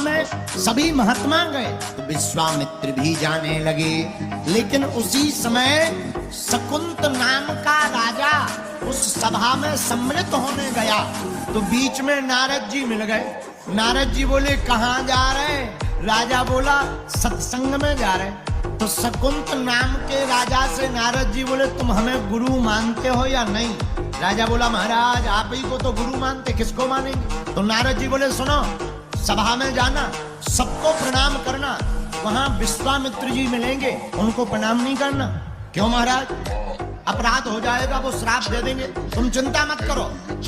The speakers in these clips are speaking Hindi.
सभा में सभी महात्मा गए तो विश्वामित्र भी जाने लगे। लेकिन उसी समय शकुंत नाम का राजा उस सभा में सम्मिलित होने गया तो बीच में नारद जी मिल गए। नारद जी बोले कहाँ जा रहे? राजा बोला सत्संग में जा रहे। तो शकुंत नाम के राजा से नारद जी बोले तुम हमें गुरु मानते हो या नहीं? राजा बोला महाराज आप ही को तो गुरु मानते, किसको मानेंगे? तो नारद जी बोले सुनो, सभा में जाना, सबको प्रणाम करना, वहां विश्वामित्र जी मिलेंगे, उनको प्रणाम नहीं करना। क्यों महाराज? अपराध हो जाएगा, वो श्राप दे देंगे, तुम चिंता मत करो।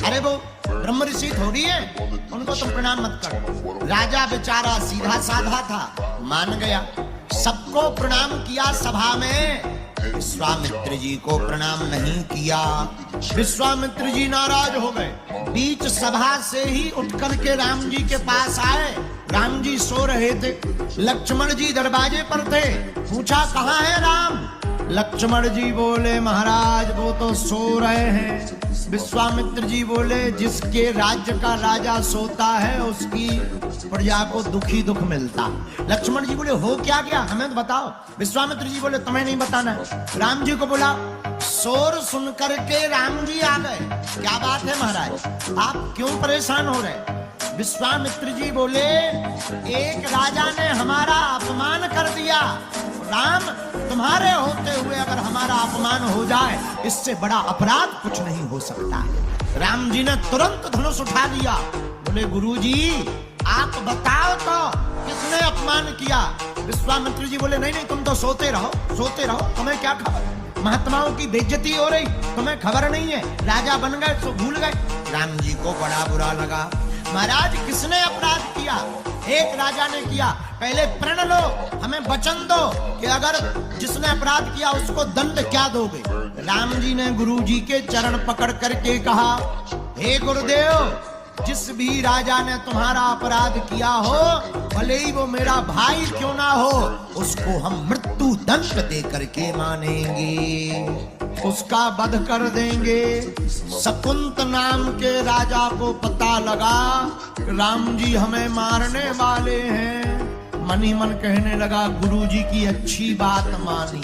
अरे वो ब्रह्म ऋषि थोड़ी है, उनको तुम प्रणाम मत करो। राजा बेचारा सीधा साधा था, मान गया, सबको प्रणाम किया। सभा में विश्वामित्र जी को प्रणाम नहीं किया। विश्वामित्र जी नाराज हो गए। बीच सभा से ही उठ करके राम जी के पास आए। राम जी सो रहे थे, लक्ष्मण जी दरवाजे पर थे। पूछा कहाँ है राम? लक्ष्मण जी बोले महाराज वो तो सो रहे हैं। विश्वामित्र जी बोले जिसके राज्य का राजा सोता है उसकी प्रजा को दुखी दुख मिलता। लक्ष्मण जी बोले हो क्या क्या, हमें तो बताओ। विश्वामित्र जी बोले तुम्हें नहीं बताना। राम जी को बोला, शोर सुन करके राम जी आ गए। क्या बात है महाराज, आप क्यों परेशान हो रहे? विश्वामित्र जी बोले एक राजा ने हमारा अपमान कर दिया। राम तुम्हारे होते हुए अगर हमारा अपमान हो जाए इससे बड़ा अपराध कुछ नहीं हो सकता है। राम जी ने तुरंत धनुष उठा लिया। बोले गुरुजी आप बताओ तो किसने अपमान किया? विश्वामित्र जी बोले नहीं नहीं तुम तो सोते रहो, तुम्हें क्या खबर? महात्माओं की बेइज्जती हो रही, तुम्हें खबर नहीं है। राजा बन गए तो भूल गए। राम जी को बड़ा बुरा लगा। महाराज किसने अपराध किया? एक राजा ने किया। पहले प्रण लो, हमें वचन दो कि अगर जिसने अपराध किया उसको दंड क्या दोगे? राम जी ने गुरु जी के चरण पकड़ करके कहा, हे गुरुदेव, जिस भी राजा ने तुम्हारा अपराध किया हो, भले ही वो मेरा भाई क्यों ना हो, उसको हम मृत्यु दंड दे करके मानेंगे, उसका वध कर देंगे। शकुंत नाम के राजा को पता लगा राम जी हमें मारने वाले हैं। मन ही मन कहने लगा गुरु जी की अच्छी बात मानी,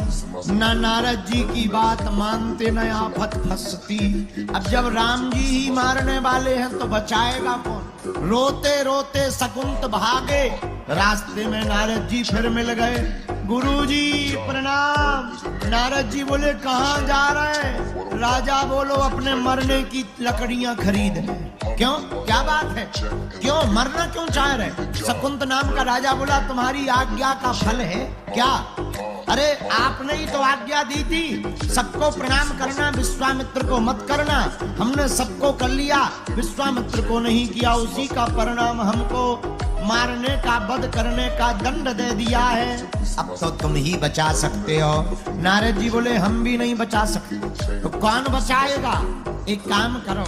न नारद जी की बात मानते न आफत फंसती। अब जब राम जी ही मारने वाले हैं तो बचाएगा कौन? रोते रोते शकुंत भागे। रास्ते में नारद जी फिर मिल गए। गुरु जी प्रणाम। नारद जी बोले कहाँ जा रहे? राजा बोलो अपने मरने की लकड़ियां खरीदने। क्यों, क्या बात है? क्यों मरना क्यों चाह रहे? शकुंत नाम का राजा बोला तुम्हारी आज्ञा का फल है क्या? अरे आपने ही तो आज्ञा दी थी सबको प्रणाम करना, विश्वामित्र को मत करना। हमने सबको कर लिया, विश्वामित्र को नहीं किया। उसी का परिणाम हमको मारने का, वध करने का दंड दे दिया है। अब तो तुम ही बचा सकते हो। नारद जी बोले हम भी नहीं बचा सकते। तो कौन बचाएगा? एक काम करो,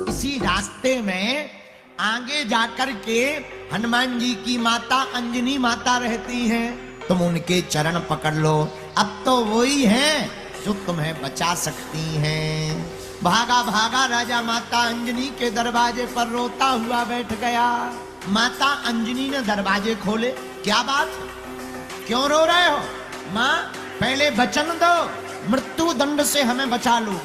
इसी रास्ते में आगे जाकर के हनुमान जी की माता अंजनी माता रहती हैं, तुम उनके चरण पकड़ लो। अब तो वही हैं जो तुम्हें बचा सकती हैं। भागा भागा राजा माता अंजनी के दरवाजे पर रोता हुआ बैठ गया। माता अंजनी ने दरवाजे खोले। क्या बात, क्यों रो रहे हो? माँ पहले वचन दो, मृत्यु दंड से हमें बचा लो।